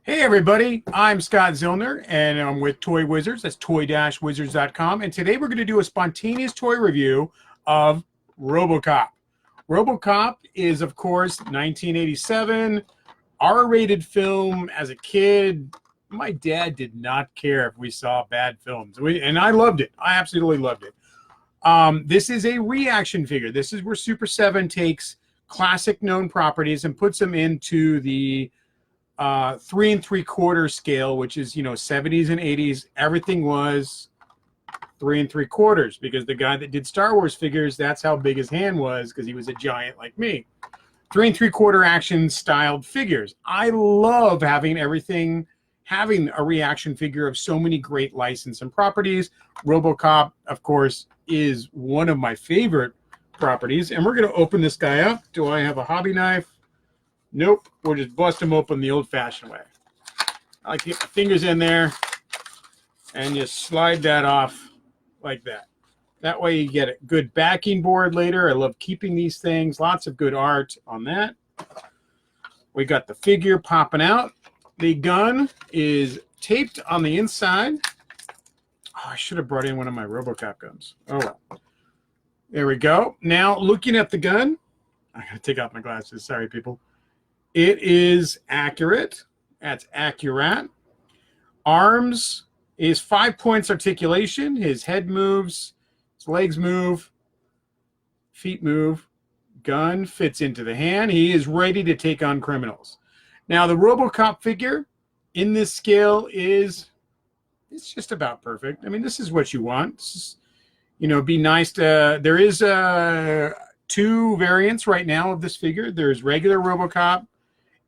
Hey everybody, I'm Scott Zillner and I'm with Toy Wizards. That's toy-wizards.com. And today we're going to do a spontaneous toy review of RoboCop. RoboCop is, of course, 1987, R-rated film. As a kid, my dad did not care if we saw bad films. And I loved it. I absolutely loved it. This is a ReAction figure. This is where Super7 takes classic known properties and puts them into the 3 3/4 scale, which is, 70s and 80s. Everything was 3 3/4 because the guy that did Star Wars figures, that's how big his hand was, because he was a giant like me. 3 3/4 action styled figures. I love having everything, having a ReAction figure of so many great license and properties. RoboCop, of course, is one of my favorite properties. And we're going to open this guy up. Do I have a hobby knife? Nope, we'll just bust them open the old-fashioned way. I like to get my fingers in there and just slide that off like that. That way you get a good backing board later. I love keeping these things. Lots of good art on that. We got the figure popping out. The gun is taped on the inside. Oh, I should have brought in one of my RoboCop guns. Oh, well. There we go. Now, looking at the gun, I got to take off my glasses. Sorry, people. It is accurate. That's accurate. Arms is 5 points articulation. His head moves. His legs move. Feet move. Gun fits into the hand. He is ready to take on criminals. Now, the RoboCop figure in this scale it's just about perfect. I mean, this is what you want. This is, be nice to, there is two variants right now of this figure. There's regular RoboCop,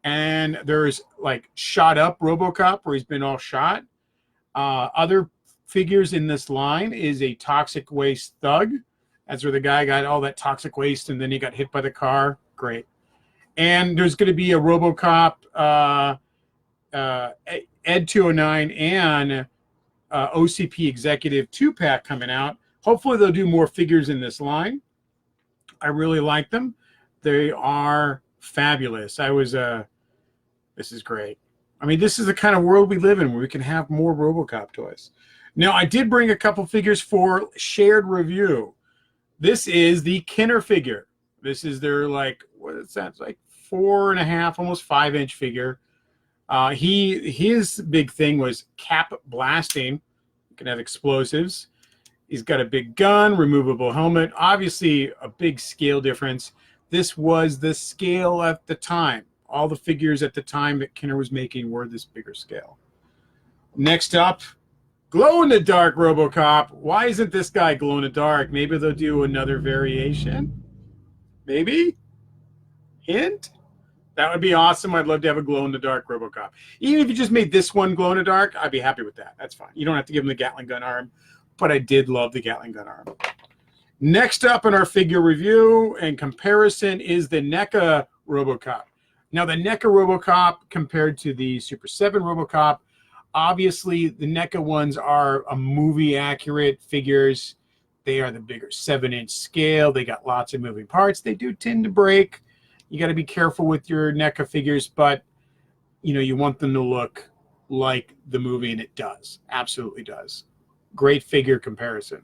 and there's like shot up RoboCop where he's been all shot. Other figures in this line is a toxic waste thug. That's where the guy got all that toxic waste and then he got hit by the car. Great. And there's going to be a RoboCop Ed 209 and OCP Executive 2-pack coming out. Hopefully they'll do more figures in this line. I really like them. They are fabulous. This is great. I mean, this is the kind of world we live in where we can have more RoboCop toys. Now, I did bring a couple figures for shared review. This is the Kinner figure. This is their, like, what is that? Like 4.5, almost 5-inch figure. His big thing was cap blasting. You can have explosives. He's got a big gun, removable helmet. Obviously, a big scale difference. This was the scale at the time. All the figures at the time that Kinner was making were this bigger scale. Next up, glow-in-the-dark RoboCop. Why isn't this guy glow-in-the-dark? Maybe they'll do another variation. Maybe? Hint? That would be awesome. I'd love to have a glow-in-the-dark RoboCop. Even if you just made this one glow-in-the-dark, I'd be happy with that. That's fine. You don't have to give him the Gatling gun arm, but I did love the Gatling gun arm. Next up in our figure review and comparison is the NECA RoboCop. Now, the NECA RoboCop compared to the Super7 RoboCop, obviously the NECA ones are a movie-accurate figures. They are the bigger 7-inch scale. They got lots of moving parts. They do tend to break. You got to be careful with your NECA figures, but you want them to look like the movie, and it does. Absolutely does. Great figure comparison.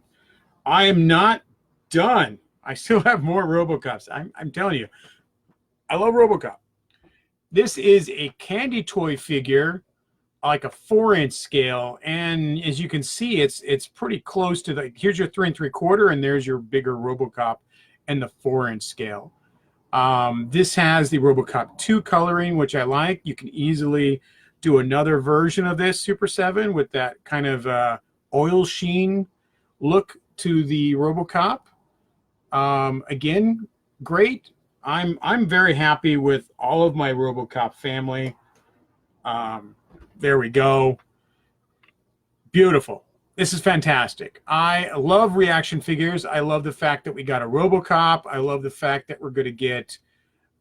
I am not done. I still have more RoboCops. I'm telling you, I love RoboCop. This is a candy toy figure, like a 4-inch scale, and as you can see, it's pretty close to the. Here's your 3 3/4, and there's your bigger RoboCop and the 4-inch scale. This has the RoboCop 2 coloring, which I like. You can easily do another version of this Super7 with that kind of oil sheen look to the RoboCop. Again, great. I'm very happy with all of my RoboCop family. There we go. Beautiful. This is fantastic. I love ReAction figures. I love the fact that we got a RoboCop. I love the fact that we're going to get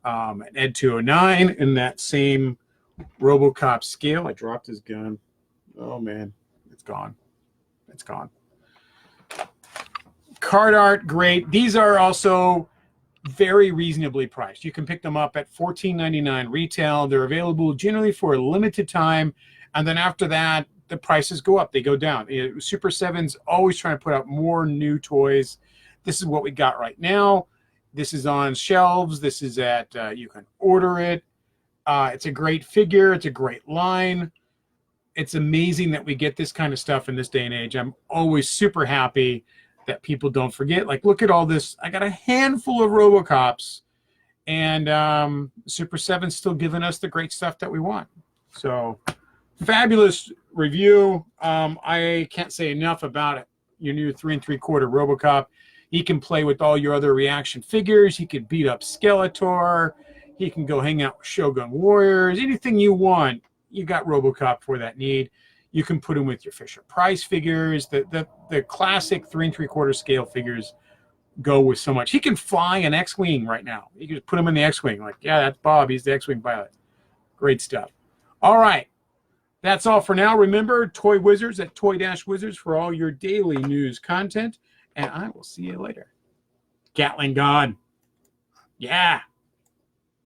an Ed 209 in that same RoboCop scale. I dropped his gun. Oh, man. It's gone. It's gone. Card art, great. These are also very reasonably priced. You can pick them up at $14.99 retail. They're available generally for a limited time, and then after that, the prices go up. They go down. Super7's always trying to put out more new toys. This is what we got right now. This is on shelves. This is at, you can order it. It's a great figure. It's a great line. It's amazing that we get this kind of stuff in this day and age. I'm always super happy that people don't forget. Like, look at all this. I got a handful of RoboCops, and Super7's still giving us the great stuff that we want. So, fabulous review. I can't say enough about it. Your new 3 3/4 RoboCop. He can play with all your other ReAction figures. He can beat up Skeletor. He can go hang out with Shogun Warriors. Anything you want, you got RoboCop for that need. You can put him with your Fisher-Price figures. The classic 3 3/4 scale figures go with so much. He can fly an X-Wing right now. You can just put him in the X-Wing. Like, yeah, that's Bob. He's the X-Wing pilot. Great stuff. All right. That's all for now. Remember, Toy Wizards at Toy-Wizards for all your daily news content. And I will see you later. Gatling God. Yeah.